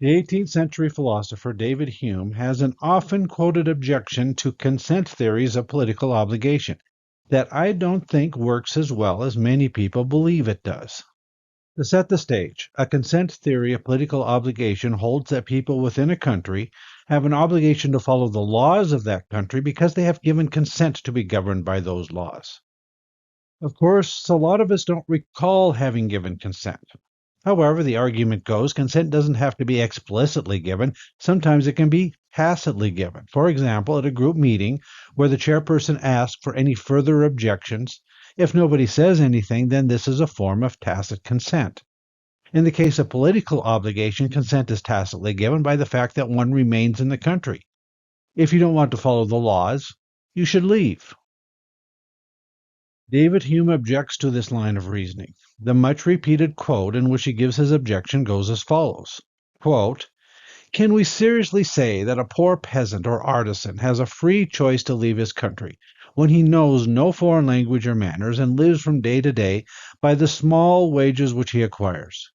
The 18th century philosopher David Hume has an often quoted objection to consent theories of political obligation that I don't think works as well as many people believe it does. To set the stage, a consent theory of political obligation holds that people within a country have an obligation to follow the laws of that country because they have given consent to be governed by those laws. Of course, a lot of us don't recall having given consent. However, the argument goes consent doesn't have to be explicitly given. Sometimes it can be tacitly given. For example, at a group meeting where the chairperson asks for any further objections, if nobody says anything, then this is a form of tacit consent. In the case of political obligation, consent is tacitly given by the fact that one remains in the country. If you don't want to follow the laws, you should leave. David Hume objects to this line of reasoning. The much repeated quote in which he gives his objection goes as follows. Quote, "Can we seriously say that a poor peasant or artisan has a free choice to leave his country when he knows no foreign language or manners and lives from day to day by the small wages which he acquires?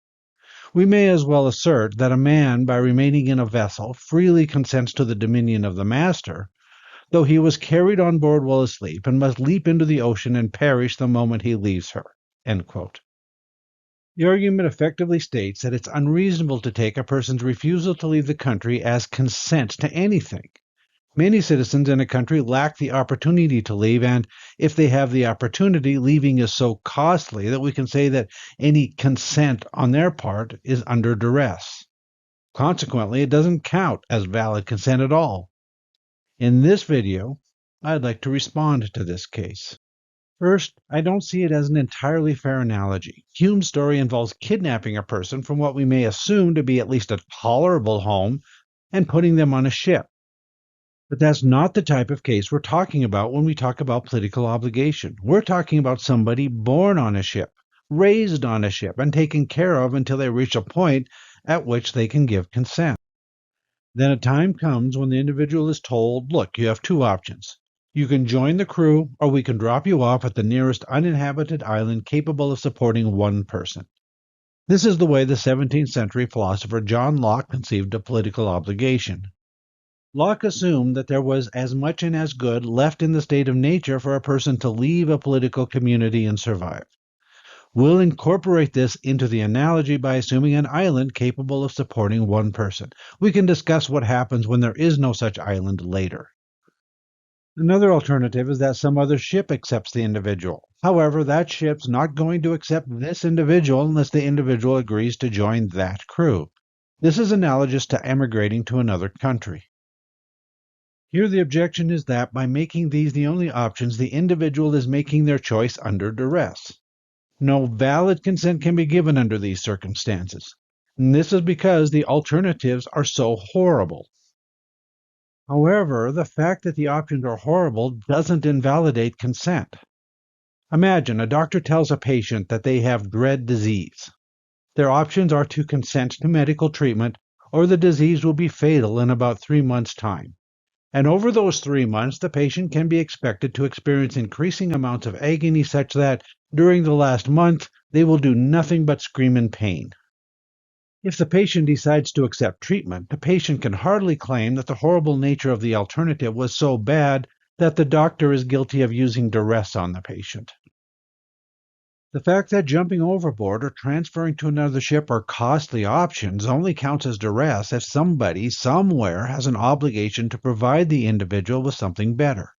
We may as well assert that a man, by remaining in a vessel, freely consents to the dominion of the master, though he was carried on board while asleep and must leap into the ocean and perish the moment he leaves her." End quote. The argument effectively states that it's unreasonable to take a person's refusal to leave the country as consent to anything. Many citizens in a country lack the opportunity to leave, and if they have the opportunity, leaving is so costly that we can say that any consent on their part is under duress. Consequently, it doesn't count as valid consent at all. In this video, I'd like to respond to this case. First, I don't see it as an entirely fair analogy. Hume's story involves kidnapping a person from what we may assume to be at least a tolerable home and putting them on a ship. But that's not the type of case we're talking about when we talk about political obligation. We're talking about somebody born on a ship, raised on a ship, and taken care of until they reach a point at which they can give consent. Then a time comes when the individual is told, look, you have two options. You can join the crew, or we can drop you off at the nearest uninhabited island capable of supporting one person. This is the way the 17th century philosopher John Locke conceived of political obligation. Locke assumed that there was as much and as good left in the state of nature for a person to leave a political community and survive. We'll incorporate this into the analogy by assuming an island capable of supporting one person. We can discuss what happens when there is no such island later. Another alternative is that some other ship accepts the individual. However, that ship's not going to accept this individual unless the individual agrees to join that crew. This is analogous to emigrating to another country. Here the objection is that by making these the only options, the individual is making their choice under duress. No valid consent can be given under these circumstances. And this is because the alternatives are so horrible. However, the fact that the options are horrible doesn't invalidate consent. Imagine a doctor tells a patient that they have dread disease. Their options are to consent to medical treatment, or the disease will be fatal in about 3 months' time. And over those 3 months, the patient can be expected to experience increasing amounts of agony such that, during the last month, they will do nothing but scream in pain. If the patient decides to accept treatment, the patient can hardly claim that the horrible nature of the alternative was so bad that the doctor is guilty of using duress on the patient. The fact that jumping overboard or transferring to another ship are costly options only counts as duress if somebody somewhere has an obligation to provide the individual with something better.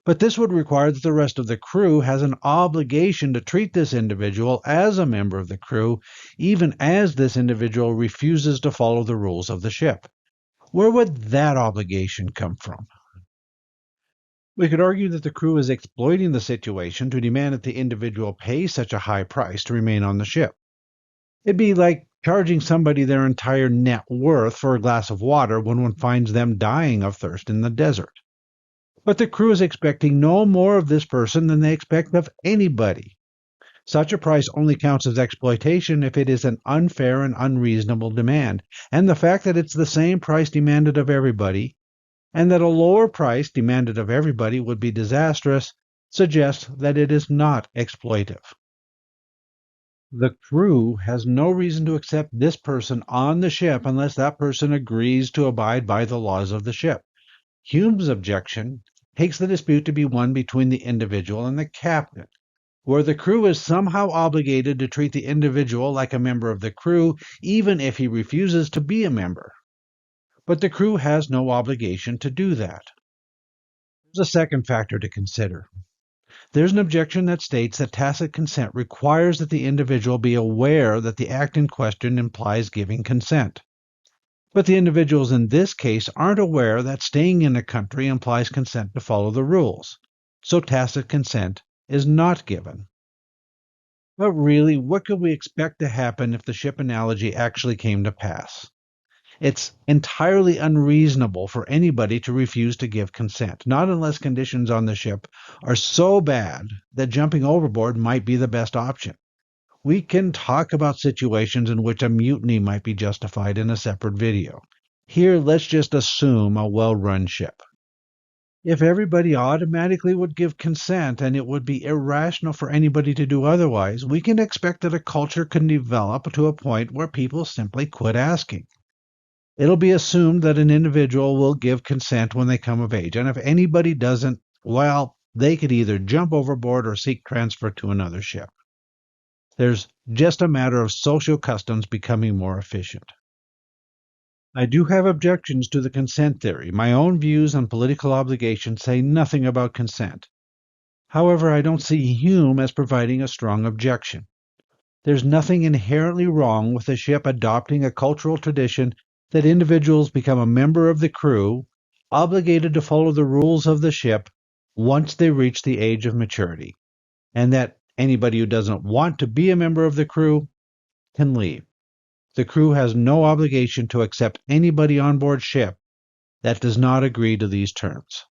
But this would require that the rest of the crew has an obligation to treat this individual as a member of the crew, even as this individual refuses to follow the rules of the ship. Where would that obligation come from? We could argue that the crew is exploiting the situation to demand that the individual pay such a high price to remain on the ship. It'd be like charging somebody their entire net worth for a glass of water when one finds them dying of thirst in the desert. But the crew is expecting no more of this person than they expect of anybody. Such a price only counts as exploitation if it is an unfair and unreasonable demand, and the fact that it's the same price demanded of everybody, and that a lower price demanded of everybody would be disastrous, suggests that it is not exploitive. The crew has no reason to accept this person on the ship unless that person agrees to abide by the laws of the ship. Hume's objection takes the dispute to be one between the individual and the captain, where the crew is somehow obligated to treat the individual like a member of the crew, even if he refuses to be a member. But the crew has no obligation to do that. There's a second factor to consider. There's an objection that states that tacit consent requires that the individual be aware that the act in question implies giving consent. But the individuals in this case aren't aware that staying in a country implies consent to follow the rules, so tacit consent is not given. But really, what could we expect to happen if the ship analogy actually came to pass? It's entirely unreasonable for anybody to refuse to give consent, not unless conditions on the ship are so bad that jumping overboard might be the best option. We can talk about situations in which a mutiny might be justified in a separate video. Here, let's just assume a well-run ship. If everybody automatically would give consent and it would be irrational for anybody to do otherwise, we can expect that a culture can develop to a point where people simply quit asking. It'll be assumed that an individual will give consent when they come of age, and if anybody doesn't, well, they could either jump overboard or seek transfer to another ship. There's just a matter of social customs becoming more efficient. I do have objections to the consent theory. My own views on political obligation say nothing about consent. However, I don't see Hume as providing a strong objection. There's nothing inherently wrong with the ship adopting a cultural tradition that individuals become a member of the crew, obligated to follow the rules of the ship once they reach the age of maturity, and that anybody who doesn't want to be a member of the crew can leave. The crew has no obligation to accept anybody on board ship that does not agree to these terms.